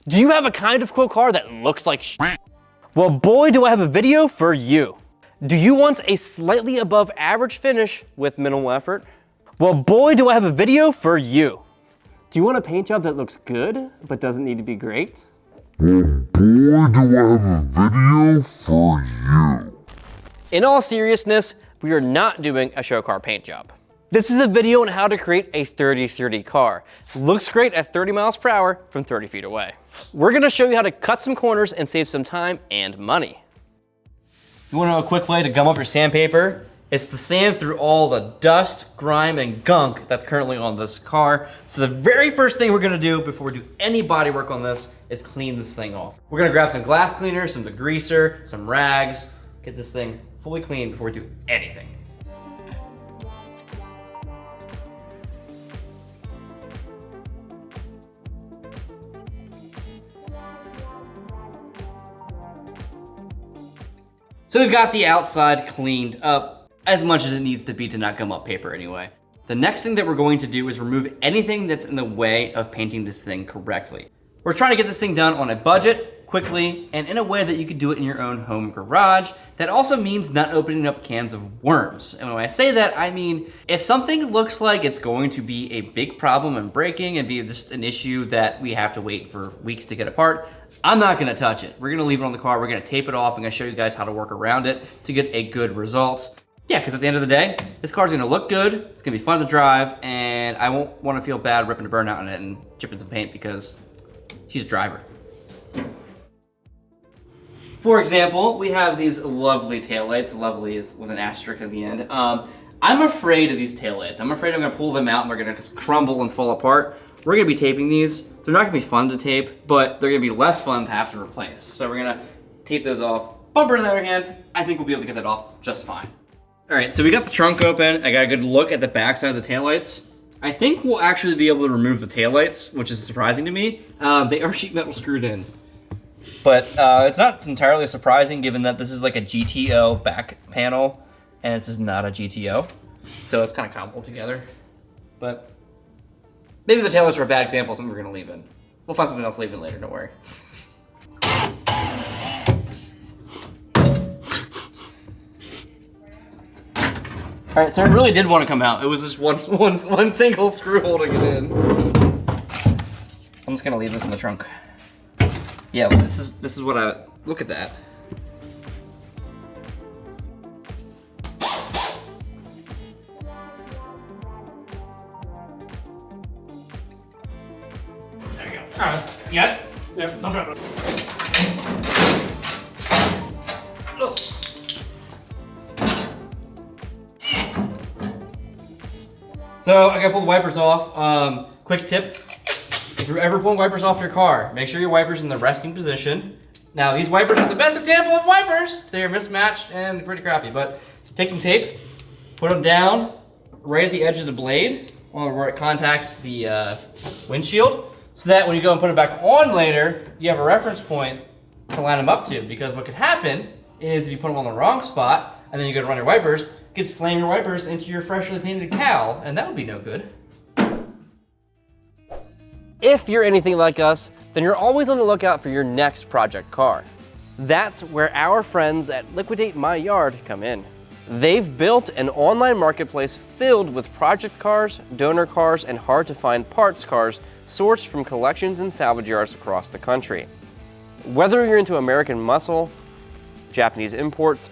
Do you have a kind of cool car that looks like shit? Well, boy, do I have a video for you. Do you want a slightly above average finish with minimal effort? Well, boy, do I have a video for you. Do you want a paint job that looks good, but doesn't need to be great? Well, boy, do I have a video for you. In all seriousness, we are not doing a show car paint job. This is a video on how to create a 30-30 car. Looks great at 30 miles per hour from 30 feet away. We're gonna show you how to cut some corners and save some time and money. You wanna know a quick way to gum up your sandpaper? It's to sand through all the dust, grime, and gunk that's currently on this car. So the very first thing we're gonna do before we do any body work on this is clean this thing off. We're gonna grab some glass cleaner, some degreaser, some rags, get this thing fully clean before we do anything. So we've got the outside cleaned up as much as it needs to be to not gum up paper anyway. The next thing that we're going to do is remove anything that's in the way of painting this thing correctly. We're trying to get this thing done on a budget, quickly, and in a way that you could do it in your own home garage. That also means not opening up cans of worms. And when I say that, I mean, if something looks like it's going to be a big problem and breaking and be just an issue that we have to wait for weeks to get apart, I'm not gonna touch it. We're gonna leave it on the car, we're gonna tape it off, I'm gonna show you guys how to work around it to get a good result. Yeah, because at the end of the day, this car's gonna look good, it's gonna be fun to drive, and I won't wanna feel bad ripping a burnout on it and chipping some paint because she's a driver. For example, we have these lovely taillights. Lovely is with an asterisk at the end. I'm afraid of these taillights. I'm afraid I'm gonna pull them out and they're gonna just crumble and fall apart. We're gonna be taping these. They're not gonna be fun to tape, but they're gonna be less fun to have to replace. So we're gonna tape those off. Bumper on the other hand, I think we'll be able to get that off just fine. All right, so we got the trunk open. I got a good look at the back side of the taillights. I think we'll actually be able to remove the taillights, which is surprising to me. They are sheet metal screwed in. But it's not entirely surprising given that this is like a GTO back panel and this is not a GTO. So it's kind of cobbled together. But maybe the taillights are a bad example, something we're gonna leave in. We'll find something else to leave in later, don't worry. All right, so it really did want to come out. It was just one single screw holding it in. I'm just gonna leave this in the trunk. Yeah, this is what I, look at that. There you go. Alright, you got it? Yep, don't drop it. Oh. So I gotta pull the wipers off. Quick tip. If you're ever pulling wipers off your car, make sure your wiper's in the resting position. Now these wipers are the best example of wipers. They're mismatched and pretty crappy, but take some tape, put them down right at the edge of the blade where it contacts the windshield, so that when you go and put them back on later, you have a reference point to line them up to, because what could happen is if you put them on the wrong spot and then you go to run your wipers, you could slam your wipers into your freshly painted cowl, and that would be no good. If you're anything like us, then you're always on the lookout for your next project car. That's where our friends at Liquidate My Yard come in. They've built an online marketplace filled with project cars, donor cars, and hard-to-find parts cars sourced from collections and salvage yards across the country. Whether you're into American muscle, Japanese imports,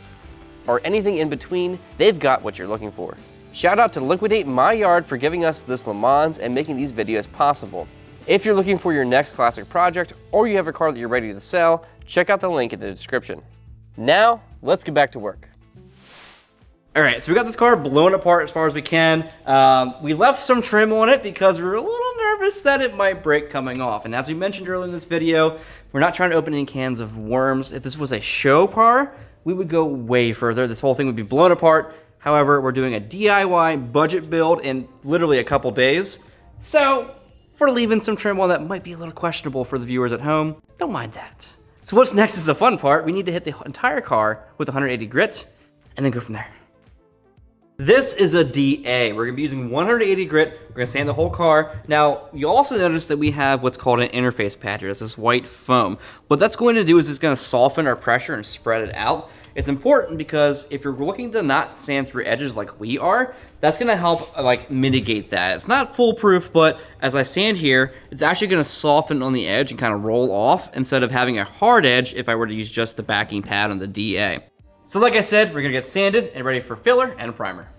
or anything in between, they've got what you're looking for. Shout out to Liquidate My Yard for giving us this Le Mans and making these videos possible. If you're looking for your next classic project, or you have a car that you're ready to sell, check out the link in the description. Now, let's get back to work. All right, so we got this car blown apart as far as we can. We left some trim on it because we were a little nervous that it might break coming off. And as we mentioned earlier in this video, we're not trying to open any cans of worms. If this was a show car, we would go way further. This whole thing would be blown apart. However, we're doing a DIY budget build in literally a couple days. So we're leaving some trim on that might be a little questionable for the viewers at home. Don't mind that. So what's next is the fun part. We need to hit the entire car with 180 grit and then go from there. This is a DA. We're gonna be using 180 grit. We're gonna sand the whole car. Now, you also notice that we have what's called an interface pad here. It's this white foam. What that's going to do is it's gonna soften our pressure and spread it out. It's important because if you're looking to not sand through edges like we are, that's gonna help like mitigate that. It's not foolproof, but as I sand here, it's actually gonna soften on the edge and kind of roll off instead of having a hard edge if I were to use just the backing pad on the DA. So like I said, we're gonna get sanded and ready for filler and primer.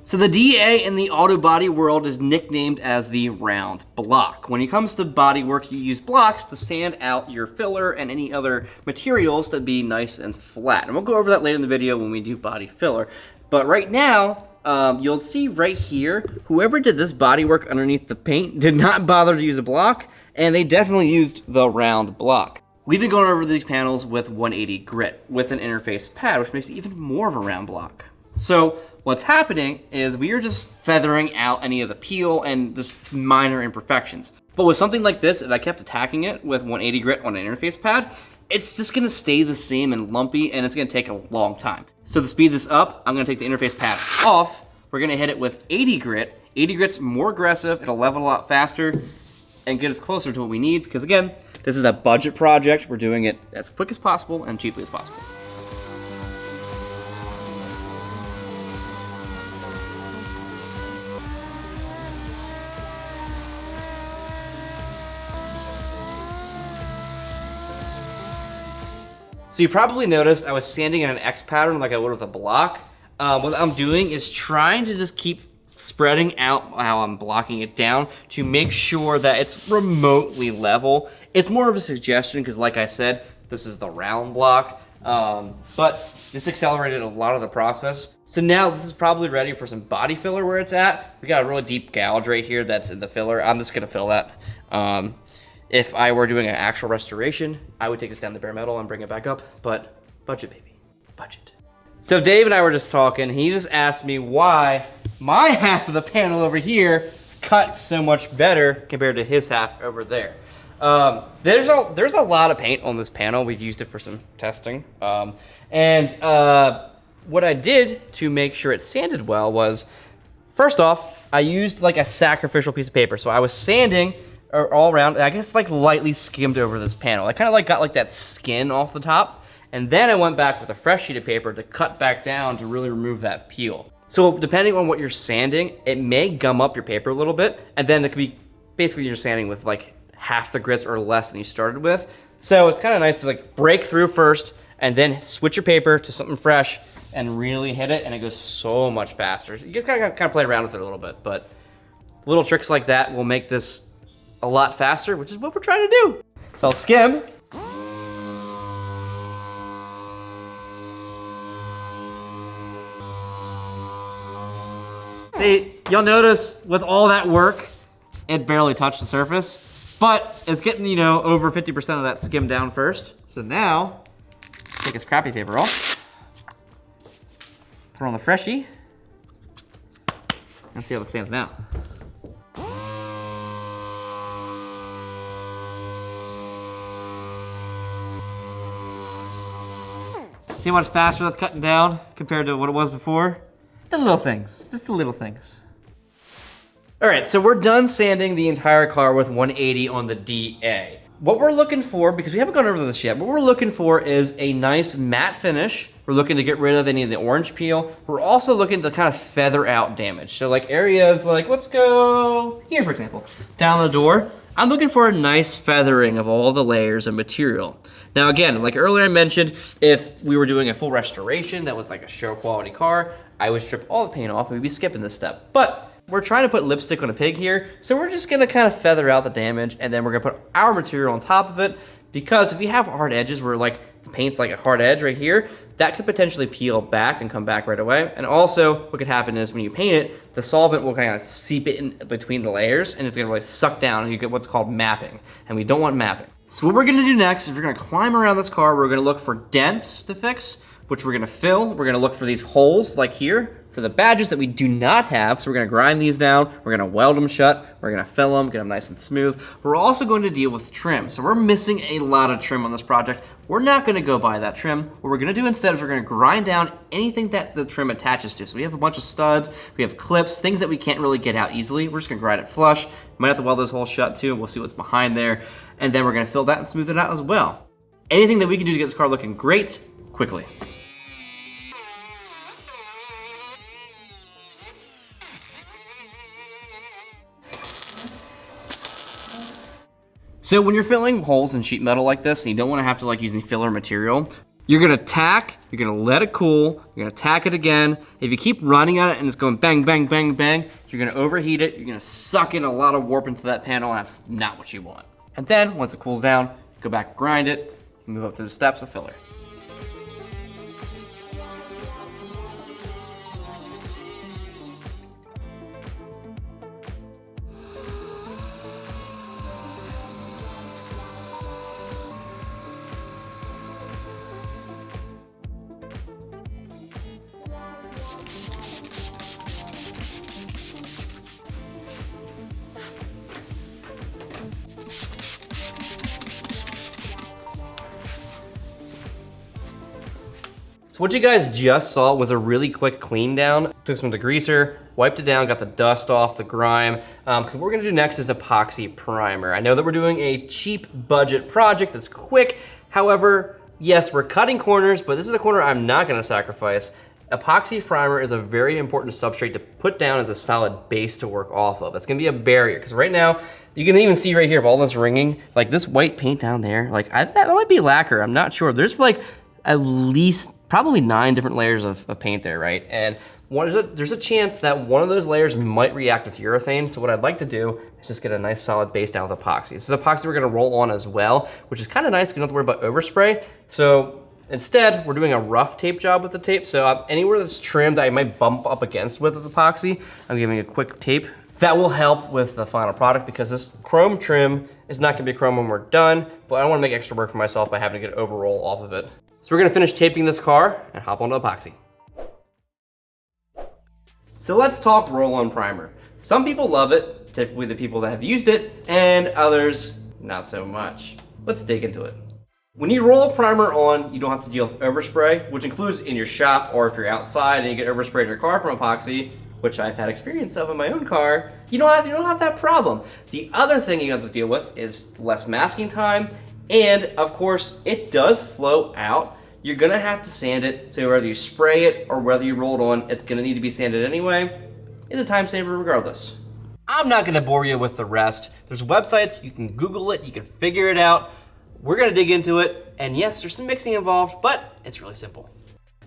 So the DA in the auto body world is nicknamed as the round block. When it comes to body work, you use blocks to sand out your filler and any other materials to be nice and flat. And we'll go over that later in the video when we do body filler. But right now, you'll see right here, whoever did this body work underneath the paint did not bother to use a block, and they definitely used the round block. We've been going over these panels with 180 grit with an interface pad, which makes it even more of a round block. So what's happening is we are just feathering out any of the peel and just minor imperfections. But with something like this, if I kept attacking it with 180 grit on an interface pad, it's just gonna stay the same and lumpy, and it's gonna take a long time. So to speed this up, I'm gonna take the interface pad off. We're gonna hit it with 80 grit. 80 grit's more aggressive, it'll level a lot faster and get us closer to what we need, because again, this is a budget project. We're doing it as quick as possible and cheaply as possible. So you probably noticed I was sanding in an X pattern like I would with a block. What I'm doing is trying to just keep spreading out how I'm blocking it down to make sure that it's remotely level. It's more of a suggestion because like I said, this is the round block, but this accelerated a lot of the process. So now this is probably ready for some body filler where it's at. We got a really deep gouge right here that's in the filler. I'm just gonna fill that. If I were doing an actual restoration, I would take this down to bare metal and bring it back up, but budget, baby, budget. So Dave and I were just talking. He just asked me why my half of the panel over here cut so much better compared to his half over there. There's a lot of paint on this panel. We've used it for some testing. What I did to make sure it sanded well was, first off, I used like a sacrificial piece of paper. So I was sanding all around, I guess like lightly skimmed over this panel. I kind of like got like that skin off the top, and then I went back with a fresh sheet of paper to cut back down to really remove that peel. So depending on what you're sanding, it may gum up your paper a little bit, and then it could be basically you're sanding with like half the grits or less than you started with. So it's kind of nice to like break through first, and then switch your paper to something fresh and really hit it, and it goes so much faster. So you guys kind of play around with it a little bit, but little tricks like that will make this a lot faster, which is what we're trying to do. So I'll skim. See, you'll notice with all that work, it barely touched the surface, but it's getting, you know, over 50% of that skim down first. So now, take this crappy paper off, put on the freshie, and see how it stands now. See how much faster that's cutting down compared to what it was before? The little things, just the little things. All right, so we're done sanding the entire car with 180 on the DA. What we're looking for, because we haven't gone over this yet, what we're looking for is a nice matte finish. We're looking to get rid of any of the orange peel. We're also looking to kind of feather out damage. So like areas like, let's go here, for example, down the door. I'm looking for a nice feathering of all the layers of material. Now again, like earlier I mentioned, if we were doing a full restoration that was like a show quality car, I would strip all the paint off and we'd be skipping this step. But we're trying to put lipstick on a pig here, so we're just gonna kind of feather out the damage, and then we're gonna put our material on top of it, because if you have hard edges where like the paint's like a hard edge right here, that could potentially peel back and come back right away. And also what could happen is when you paint it, the solvent will kind of seep it in between the layers, and it's gonna like suck down and you get what's called mapping, and we don't want mapping. So what we're gonna do next is we're gonna climb around this car. We're gonna look for dents to fix, which we're gonna fill. We're gonna look for these holes like here for the badges that we do not have. So we're gonna grind these down, we're gonna weld them shut, we're gonna fill them, get them nice and smooth. We're also going to deal with trim. So we're missing a lot of trim on this project. We're not gonna go buy that trim. What we're gonna do instead is we're gonna grind down anything that the trim attaches to. So we have a bunch of studs, we have clips, things that we can't really get out easily. We're just gonna grind it flush. Might have to weld those holes shut too. We'll see what's behind there. And then we're gonna fill that and smooth it out as well. Anything that we can do to get this car looking great, quickly. So when you're filling holes in sheet metal like this, and you don't wanna have to use any filler material, you're gonna tack, you're gonna let it cool, you're gonna tack it again. If you keep running at it and it's going bang, bang, bang, bang, you're gonna overheat it, you're gonna suck in a lot of warp into that panel, and that's not what you want. And then, once it cools down, go back, grind it, and move up through the steps of filler. So what you guys just saw was a really quick clean down. Took some of the greaser, wiped it down, got the dust off, the grime. Because what we're gonna do next is epoxy primer. I know that we're doing a cheap budget project that's quick. However, yes, we're cutting corners, but this is a corner I'm not gonna sacrifice. Epoxy primer is a very important substrate to put down as a solid base to work off of. It's gonna be a barrier, because right now, you can even see right here of all this ringing, like this white paint down there, that might be lacquer, I'm not sure. There's at least probably 9 different layers of paint there, right? And there's a chance that one of those layers might react with urethane. So what I'd like to do is just get a nice solid base down with epoxy. This is epoxy we're gonna roll on as well, which is kind of nice, you don't have to worry about overspray. So instead, we're doing a rough tape job with the tape. So anywhere that's trimmed that I might bump up against with epoxy, I'm giving a quick tape. That will help with the final product, because this chrome trim is not gonna be chrome when we're done, but I don't wanna make extra work for myself by having to get overroll off of it. So we're gonna finish taping this car and hop onto epoxy. So let's talk roll-on primer. Some people love it, typically the people that have used it, and others not so much. Let's dig into it. When you roll a primer on, you don't have to deal with overspray, which includes in your shop, or if you're outside and you get oversprayed in your car from epoxy, which I've had experience of in my own car, you don't have that problem. The other thing you have to deal with is less masking time. And of course, it does flow out. You're gonna have to sand it, so whether you spray it or whether you roll it on, it's gonna need to be sanded anyway. It's a time saver regardless. I'm not gonna bore you with the rest. There's websites, you can Google it, you can figure it out. We're gonna dig into it, and yes, there's some mixing involved, but it's really simple.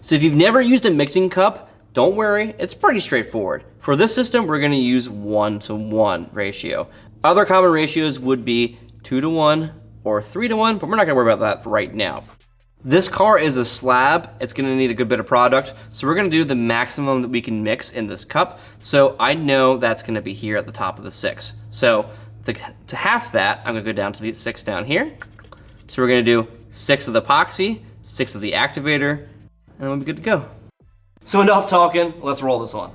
So if you've never used a mixing cup, don't worry, it's pretty straightforward. For this system, we're gonna use 1:1 ratio. Other common ratios would be 2:1, or 3:1, but we're not gonna worry about that right now. This car is a slab. It's gonna need a good bit of product, so we're gonna do the maximum that we can mix in this cup. So I know that's gonna be here at the top of the 6. So to half that, I'm gonna go down to the 6 down here. So we're gonna do 6 of the epoxy, 6 of the activator, and then we'll be good to go. So enough talking, let's roll this on.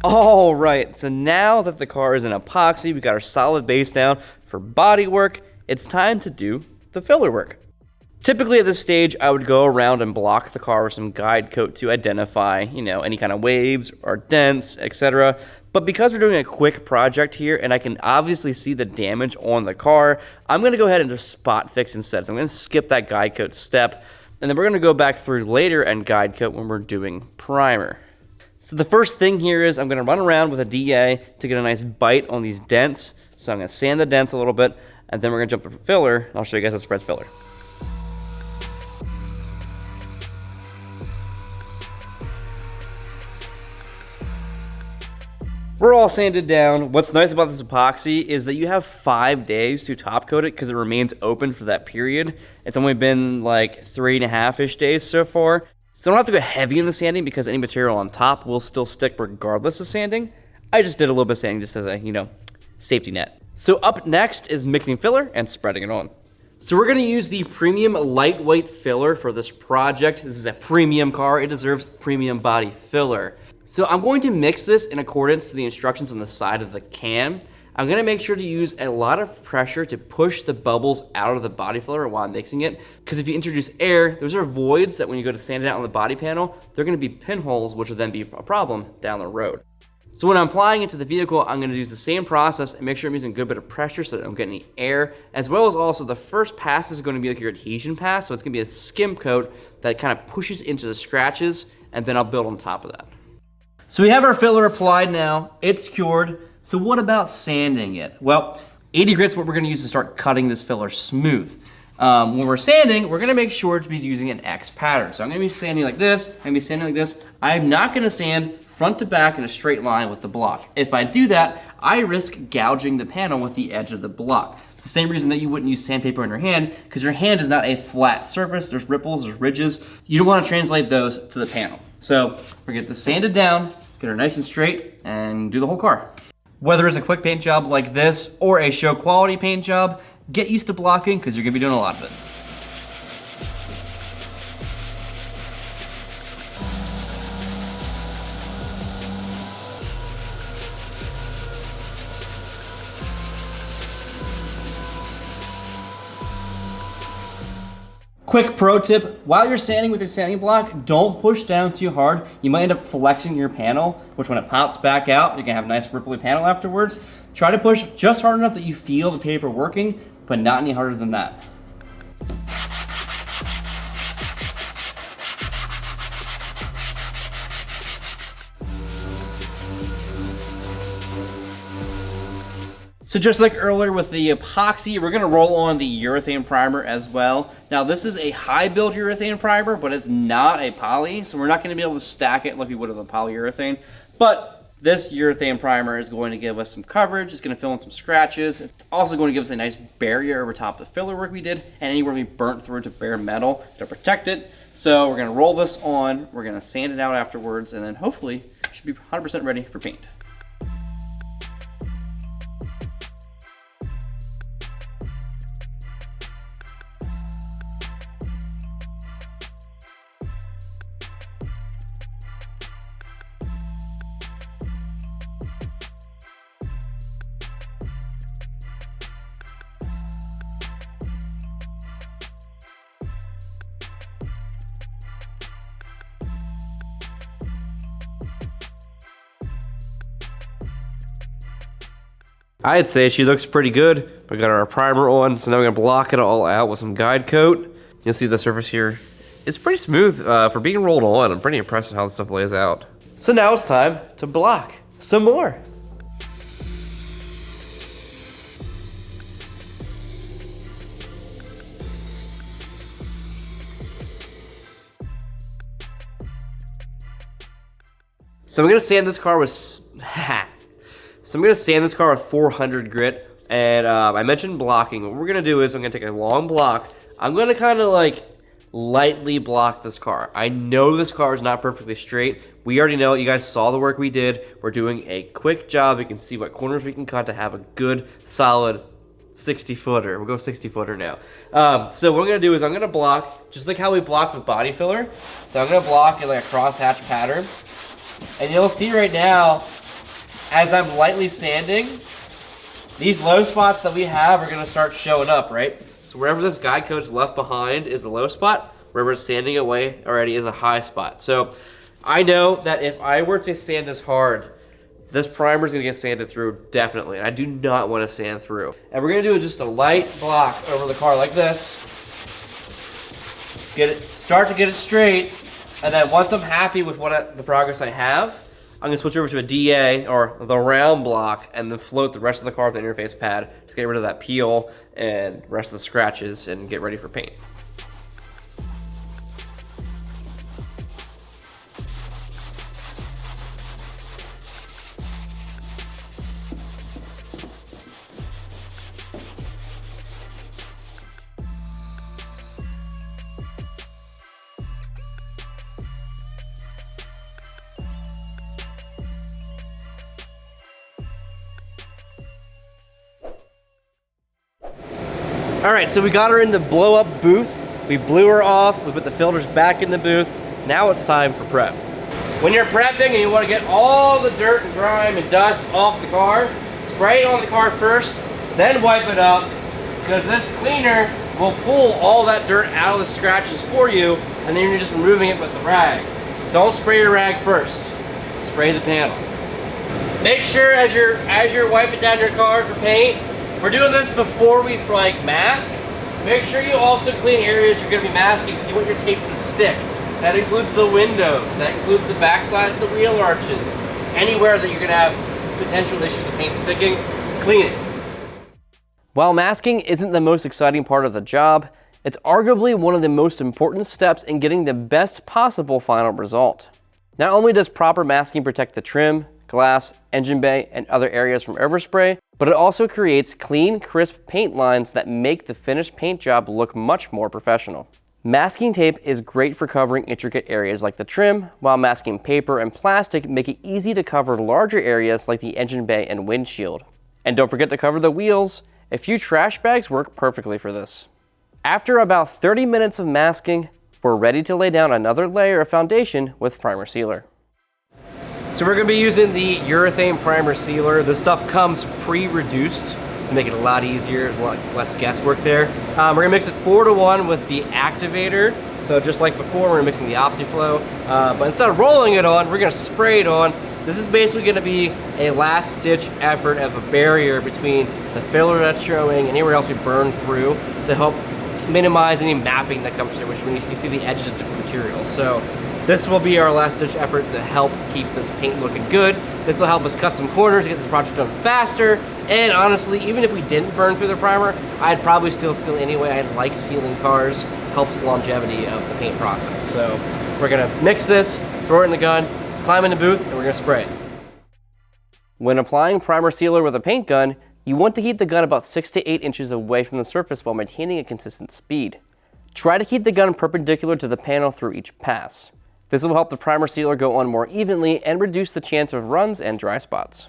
All right, so now that the car is in epoxy, we got our solid base down for body work, it's time to do the filler work. Typically at this stage, I would go around and block the car with some guide coat to identify, any kind of waves or dents, etc. But because we're doing a quick project here and I can obviously see the damage on the car, I'm gonna go ahead and just spot fix instead. So I'm gonna skip that guide coat step, and then we're gonna go back through later and guide coat when we're doing primer. So the first thing here is I'm gonna run around with a DA to get a nice bite on these dents. So I'm gonna sand the dents a little bit, and then we're gonna jump to filler, and I'll show you guys how to spread filler. We're all sanded down. What's nice about this epoxy is that you have 5 days to top coat it because it remains open for that period. It's only been like 3.5-ish days so far. So I don't have to go heavy in the sanding because any material on top will still stick regardless of sanding. I just did a little bit of sanding just as a, safety net. So up next is mixing filler and spreading it on. So we're gonna use the premium lightweight filler for this project. This is a premium car. It deserves premium body filler. So I'm going to mix this in accordance to the instructions on the side of the can. I'm gonna make sure to use a lot of pressure to push the bubbles out of the body filler while I'm mixing it. Because if you introduce air, those are voids that when you go to sand it out on the body panel, they're gonna be pinholes, which will then be a problem down the road. So when I'm applying it to the vehicle, I'm gonna use the same process and make sure I'm using a good bit of pressure so that I don't get any air, as well as also the first pass is gonna be like your adhesion pass, so it's gonna be a skim coat that kind of pushes into the scratches, and then I'll build on top of that. So we have our filler applied now, it's cured. So what about sanding it? Well, 80 grit's what we're gonna use to start cutting this filler smooth. When we're sanding, we're gonna make sure to be using an X pattern. So I'm gonna be sanding like this, I'm gonna be sanding like this. I'm not gonna sand front to back in a straight line with the block. If I do that, I risk gouging the panel with the edge of the block. It's the same reason that you wouldn't use sandpaper in your hand, because your hand is not a flat surface. There's ripples, there's ridges. You don't wanna translate those to the panel. So we're gonna get this sanded down, get her nice and straight, and do the whole car. Whether it's a quick paint job like this or a show quality paint job, get used to blocking because you're gonna be doing a lot of it. Quick pro tip, while you're sanding with your sanding block, don't push down too hard. You might end up flexing your panel, which when it pops back out, you're gonna have a nice ripply panel afterwards. Try to push just hard enough that you feel the paper working, but not any harder than that. So just like earlier with the epoxy, we're gonna roll on the urethane primer as well. Now this is a high build urethane primer, but it's not a poly, so we're not gonna be able to stack it like we would with a polyurethane. But this urethane primer is going to give us some coverage, it's gonna fill in some scratches. It's also going to give us a nice barrier over top of the filler work we did, and anywhere we burnt through to bare metal to protect it. So we're gonna roll this on, we're gonna sand it out afterwards, and then hopefully it should be 100% ready for paint. I'd say she looks pretty good. We got our primer on, so now we're gonna block it all out with some guide coat. You'll see the surface here is pretty smooth for being rolled on. I'm pretty impressed with how this stuff lays out. So now it's time to block some more. So I'm gonna sand this car with, So I'm gonna sand this car with 400 grit, and I mentioned blocking. What we're gonna do is I'm gonna take a long block. I'm gonna kind of like lightly block this car. I know this car is not perfectly straight. We already know it. You guys saw the work we did. We're doing a quick job. You can see what corners we can cut to have a good, solid 60-footer. We'll go 60-footer now. So what I'm gonna do is I'm gonna block, just like how we blocked with body filler. So I'm gonna block in like a crosshatch pattern. And you'll see right now, as I'm lightly sanding, these low spots that we have are gonna start showing up, right? So wherever this guide coat's left behind is a low spot, wherever it's sanding away already is a high spot. So I know that if I were to sand this hard, this primer is gonna get sanded through, definitely. And I do not wanna sand through. And we're gonna do just a light block over the car like this. Start to get it straight. And then once I'm happy with the progress I have, I'm gonna switch over to a DA, or the round block, and then float the rest of the car with the interface pad to get rid of that peel and the rest of the scratches and get ready for paint. All right, so we got her in the blow up booth. We blew her off, we put the filters back in the booth. Now it's time for prep. When you're prepping and you want to get all the dirt and grime and dust off the car, spray it on the car first, then wipe it up. It's because this cleaner will pull all that dirt out of the scratches for you, and then you're just removing it with the rag. Don't spray your rag first, spray the panel. Make sure as you're wiping down your car for paint, we're doing this before we mask. Make sure you also clean areas you're gonna be masking because you want your tape to stick. That includes the windows, that includes the backside of the wheel arches. Anywhere that you're gonna have potential issues with paint sticking, clean it. While masking isn't the most exciting part of the job, it's arguably one of the most important steps in getting the best possible final result. Not only does proper masking protect the trim, glass, engine bay, and other areas from overspray, but it also creates clean, crisp paint lines that make the finished paint job look much more professional. Masking tape is great for covering intricate areas like the trim, while masking paper and plastic make it easy to cover larger areas like the engine bay and windshield. And don't forget to cover the wheels. A few trash bags work perfectly for this. After about 30 minutes of masking, we're ready to lay down another layer of foundation with primer sealer. So we're gonna be using the Urethane Primer sealer. This stuff comes pre-reduced to make it a lot easier, a lot less guesswork there. We're gonna mix it 4-to-1 with the activator. So just like before, we're mixing the OptiFlow. But instead of rolling it on, we're gonna spray it on. This is basically gonna be a last ditch effort of a barrier between the filler that's showing and anywhere else we burn through to help minimize any mapping that comes through, which when you can see the edges of different materials. So this will be our last ditch effort to help keep this paint looking good. This will help us cut some corners to get this project done faster. And honestly, even if we didn't burn through the primer, I'd probably still seal anyway. I like sealing cars, helps the longevity of the paint process. So we're gonna mix this, throw it in the gun, climb in the booth, and we're gonna spray it. When applying primer sealer with a paint gun, you want to keep the gun about 6 to 8 inches away from the surface while maintaining a consistent speed. Try to keep the gun perpendicular to the panel through each pass. This will help the primer sealer go on more evenly and reduce the chance of runs and dry spots.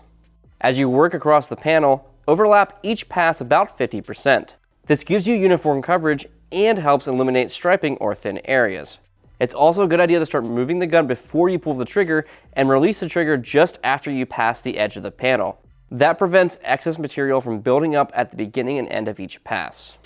As you work across the panel, overlap each pass about 50%. This gives you uniform coverage and helps eliminate striping or thin areas. It's also a good idea to start moving the gun before you pull the trigger and release the trigger just after you pass the edge of the panel. That prevents excess material from building up at the beginning and end of each pass.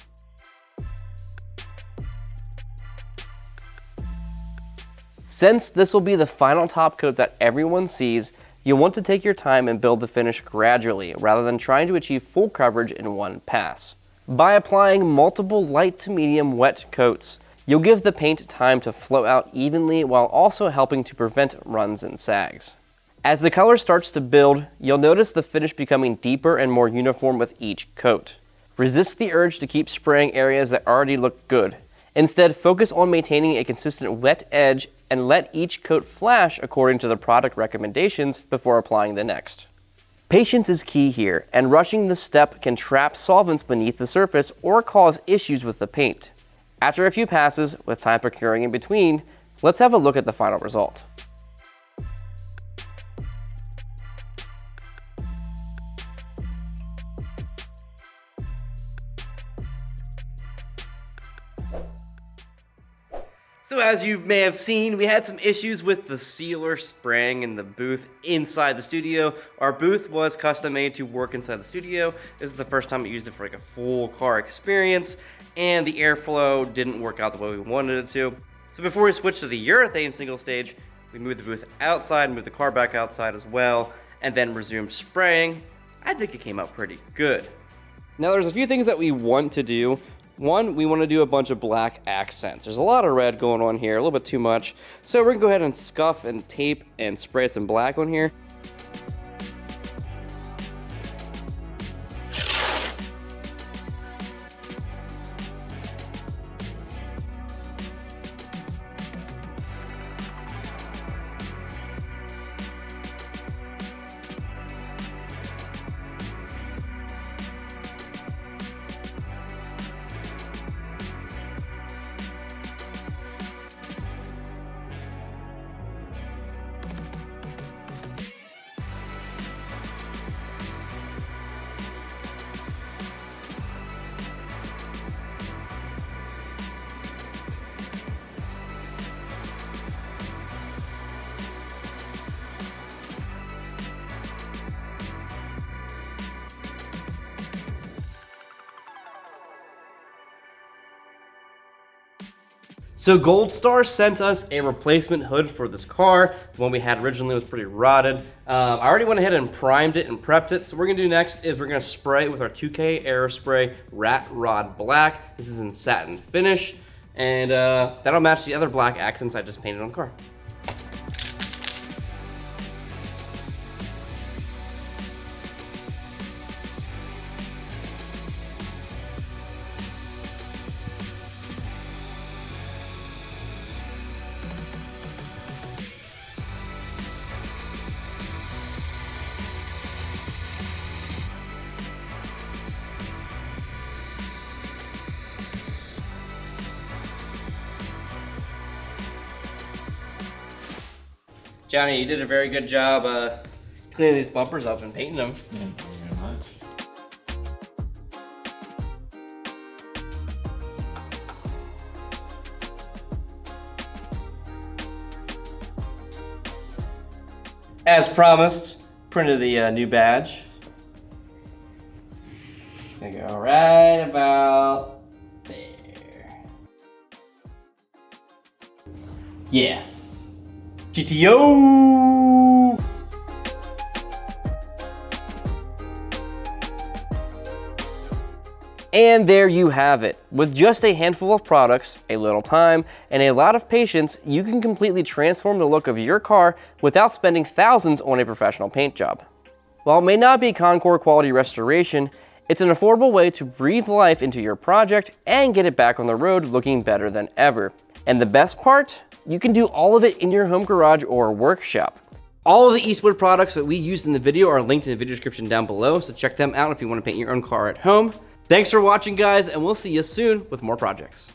Since this will be the final top coat that everyone sees, you'll want to take your time and build the finish gradually rather than trying to achieve full coverage in one pass. By applying multiple light to medium wet coats, you'll give the paint time to flow out evenly while also helping to prevent runs and sags. As the color starts to build, you'll notice the finish becoming deeper and more uniform with each coat. Resist the urge to keep spraying areas that already look good. Instead, focus on maintaining a consistent wet edge and let each coat flash according to the product recommendations before applying the next. Patience is key here, and rushing this step can trap solvents beneath the surface or cause issues with the paint. After a few passes, with time for curing in between, let's have a look at the final result. So as you may have seen, we had some issues with the sealer spraying in the booth inside the studio. Our booth was custom made to work inside the studio. This is the first time we used it for like a full car experience, and the airflow didn't work out the way we wanted it to. So before we switched to the urethane single stage, we moved the booth outside, moved the car back outside as well, and then resumed spraying. I think it came out pretty good. Now there's a few things that we want to do. One, we want to do a bunch of black accents. There's a lot of red going on here, a little bit too much. So we're gonna go ahead and scuff and tape and spray some black on here. So Gold Star sent us a replacement hood for this car. The one we had originally was pretty rotted. I already went ahead and primed it and prepped it. So what we're gonna do next is we're gonna spray it with our 2K Aerospray Rat Rod Black. This is in satin finish. And that'll match the other black accents I just painted on the car. Johnny, you did a very good job cleaning these bumpers up and painting them. Yeah, thank you very much. As promised, printed the new badge. Gonna go right about there. Yeah. GTO! And there you have it. With just a handful of products, a little time, and a lot of patience, you can completely transform the look of your car without spending thousands on a professional paint job. While it may not be Concours quality restoration, it's an affordable way to breathe life into your project and get it back on the road looking better than ever. And the best part? You can do all of it in your home garage or workshop. All of the Eastwood products that we used in the video are linked in the video description down below, so check them out if you want to paint your own car at home. Thanks for watching, guys, and we'll see you soon with more projects.